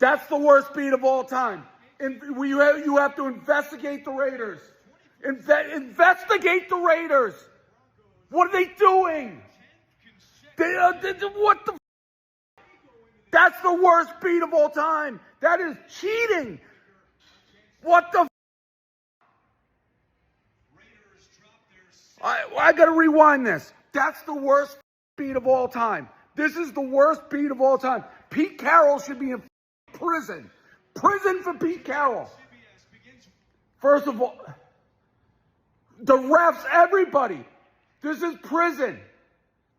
That's the worst beat of all time. And you have to investigate the Raiders. Investigate the Raiders. What are they doing? What the? That's the worst beat of all time. That is cheating. What the? I got to rewind this. That's the worst beat of all time. This is the worst beat of all time. Pete Carroll should be in prison. Prison for Pete Carroll. First of all, the refs, everybody. This is prison.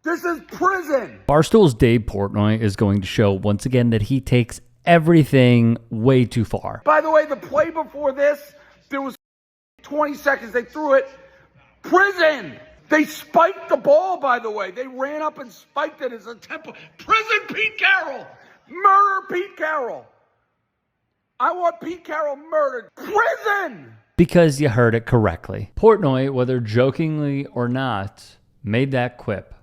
This is prison. Barstool's Dave Portnoy is going to show once again that he takes everything way too far. By the way, the play before this, there was 20 seconds. They threw it. Prison. They spiked the ball, by the way. They ran up and spiked it as a tempo. Prison Pete Carroll. Murder Pete Carroll. I want Pete Carroll murdered. Prison. Because you heard it correctly. Portnoy, whether jokingly or not, made that quip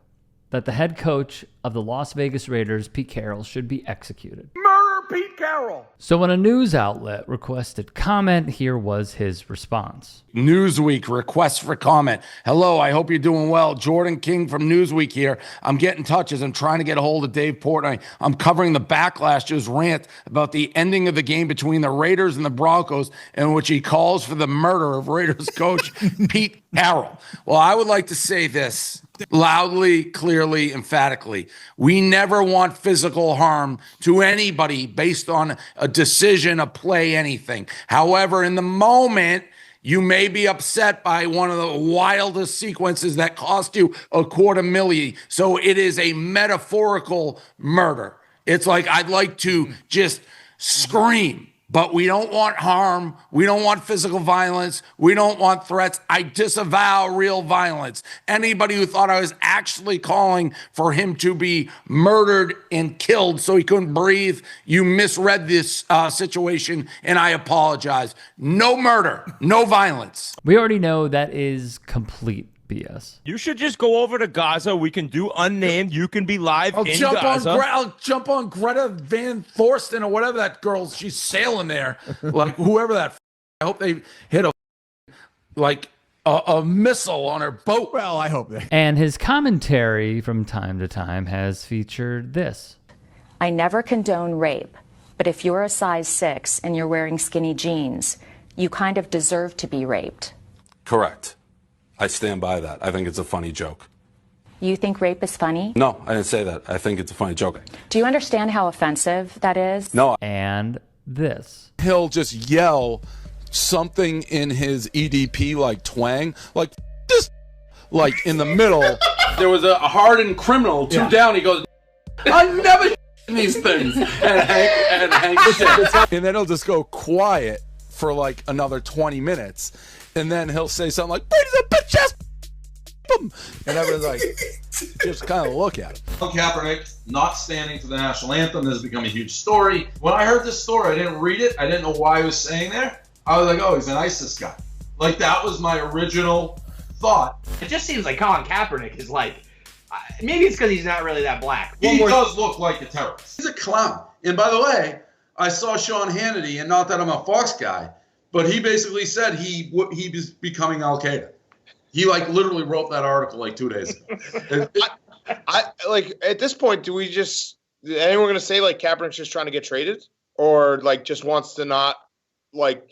that the head coach of the Las Vegas Raiders, Pete Carroll, should be executed. Murder Pete Carroll. So when a news outlet requested comment, here was his response. Newsweek request for comment. Hello, I hope you're doing well. Jordan King from Newsweek here. I'm getting touches. I'm trying to get a hold of Dave Portnoy. I'm covering the backlash to his rant about the ending of the game between the Raiders and the Broncos, in which he calls for the murder of Raiders coach Pete Carroll. Well, I would like to say this loudly, clearly, emphatically. We never want physical harm to anybody based on a decision, a play, anything. However, in the moment, you may be upset by one of the wildest sequences that cost you $250,000. So it is a metaphorical murder. It's like, I'd like to just scream. But we don't want harm. We don't want physical violence. We don't want threats. I disavow real violence. Anybody who thought I was actually calling for him to be murdered and killed so he couldn't breathe, you misread this situation, and I apologize. No murder, no violence. We already know that is complete BS. You should just go over to Gaza. We can do unnamed. You can be live in Gaza. I'll jump on Greta Van Thorsten or whatever that girl. She's sailing there, like whoever that. I hope they hit a missile on her boat. Well, I hope they. And his commentary from time to time has featured this. I never condone rape, but if you're a size 6 and you're wearing skinny jeans, you kind of deserve to be raped. Correct. I stand by that. I think it's a funny joke. You think rape is funny? No, I didn't say that. I think it's a funny joke. Do you understand how offensive that is? No. And this. He'll just yell something in his EDP like twang, like this, like in the middle. There was a hardened criminal, two down. He goes, I never these things. And Hank shit. And then he'll just go quiet for like another 20 minutes. And then he'll say something like, Brady's a bitch ass. And everyone's like, just kind of look at him. Kaepernick not standing for the national anthem. This has become a huge story. When I heard this story, I didn't read it. I didn't know why he was saying there. I was like, oh, he's an ISIS guy. Like, that was my original thought. It just seems like Colin Kaepernick is like, maybe it's because he's not really that black. He does look like a terrorist. He's a clown. And by the way, I saw Sean Hannity, and not that I'm a Fox guy, but he basically said he was becoming Al-Qaeda. He literally wrote that article 2 days ago. I at this point, do we just anyone going to say Kaepernick's just trying to get traded, or just wants to not Blaine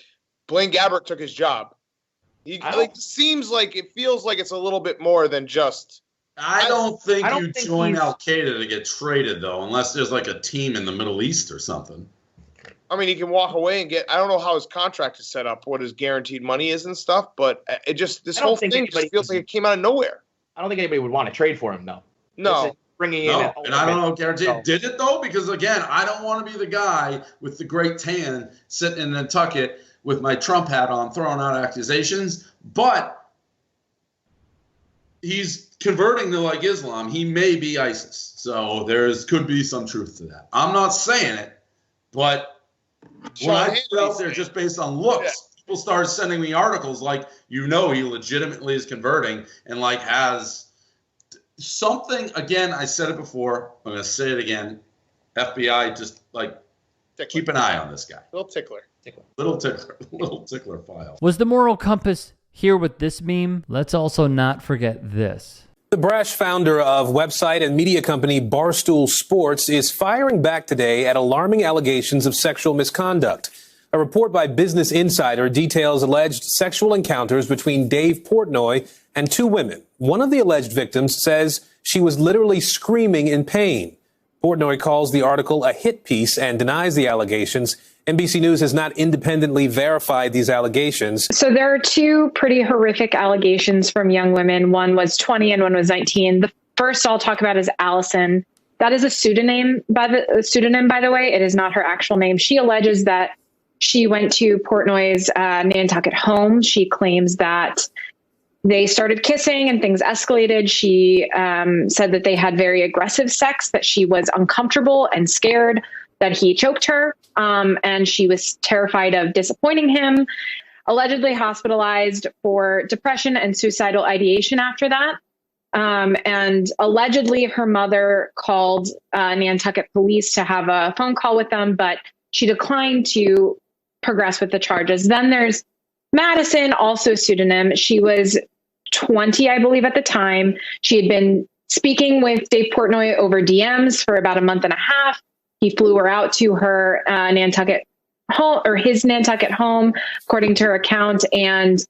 Gabbert took his job? He seems like it feels like it's a little bit more than just. I don't think you join Al-Qaeda to get traded though, unless there's a team in the Middle East or something. I mean, he can walk away and get. I don't know how his contract is set up, what his guaranteed money is and stuff, but this whole thing just feels like it came out of nowhere. I don't think anybody would want to trade for him, though. No. Bringing in. And I don't know, guaranteed. Did it, though? Because, again, I don't want to be the guy with the great tan sitting in Nantucket with my Trump hat on throwing out accusations, but he's converting to Islam. He may be ISIS. So could be some truth to that. I'm not saying it, but when I put it out there just based on looks, people started sending me articles he legitimately is converting and has something. Again, I said it before. I'm going to say it again. FBI just Keep an eye on this guy. Little tickler. Little tickler file. Was the moral compass here with this meme? Let's also not forget this. The brash founder of website and media company Barstool Sports is firing back today at alarming allegations of sexual misconduct. A report by Business Insider details alleged sexual encounters between Dave Portnoy and two women. One of the alleged victims says she was literally screaming in pain. Portnoy calls the article a hit piece and denies the allegations. NBC News has not independently verified these allegations. So there are two pretty horrific allegations from young women. One was 20 and one was 19. The first I'll talk about is Allison. That is a pseudonym, by the way. It is not her actual name. She alleges that she went to Portnoy's Nantucket home. She claims that they started kissing and things escalated. She said that they had very aggressive sex, that she was uncomfortable and scared that he choked her, and she was terrified of disappointing him, allegedly hospitalized for depression and suicidal ideation after that. And allegedly her mother called Nantucket police to have a phone call with them, but she declined to progress with the charges. Then there's Madison, also a pseudonym. She was 20, I believe, at the time. She had been speaking with Dave Portnoy over DMs for about a month and a half. He flew her out to her Nantucket home, or his Nantucket home, according to her account. And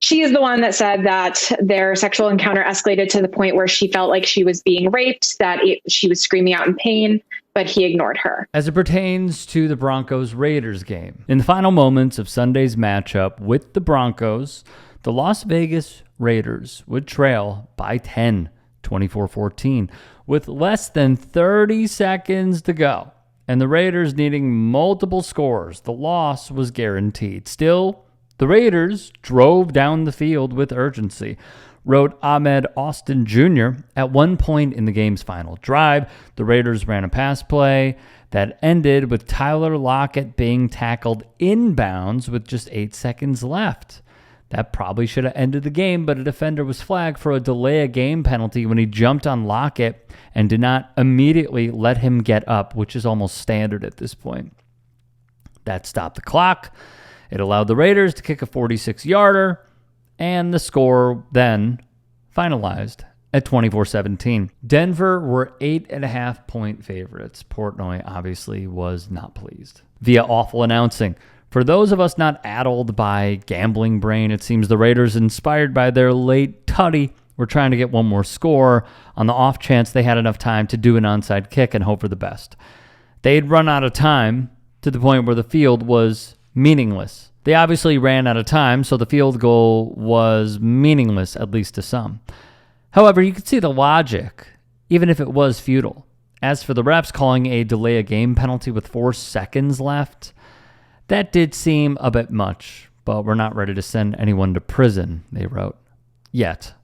she is the one that said that their sexual encounter escalated to the point where she felt like she was being raped, that she was screaming out in pain, but he ignored her. As it pertains to the Broncos-Raiders game, in the final moments of Sunday's matchup with the Broncos, the Las Vegas Raiders would trail by 10, 24-14, with less than 30 seconds to go, and the Raiders needing multiple scores. The loss was guaranteed. Still, the Raiders drove down the field with urgency. Wrote Ahmed Austin Jr. At one point in the game's final drive, the Raiders ran a pass play that ended with Tyler Lockett being tackled inbounds with just 8 seconds left. That probably should have ended the game, but a defender was flagged for a delay of game penalty when he jumped on Lockett and did not immediately let him get up, which is almost standard at this point. That stopped the clock. It allowed the Raiders to kick a 46-yarder, and the score then finalized at 24-17. Denver were 8.5-point favorites. Portnoy obviously was not pleased. Via awful announcing. For those of us not addled by gambling brain, it seems the Raiders, inspired by their late tutty, were trying to get one more score on the off chance they had enough time to do an onside kick and hope for the best. They'd run out of time to the point where the field was meaningless. They obviously ran out of time, so the field goal was meaningless, at least to some. However, you could see the logic, even if it was futile. As for the refs calling a delay of game penalty with 4 seconds left, that did seem a bit much, but we're not ready to send anyone to prison, they wrote. Yet.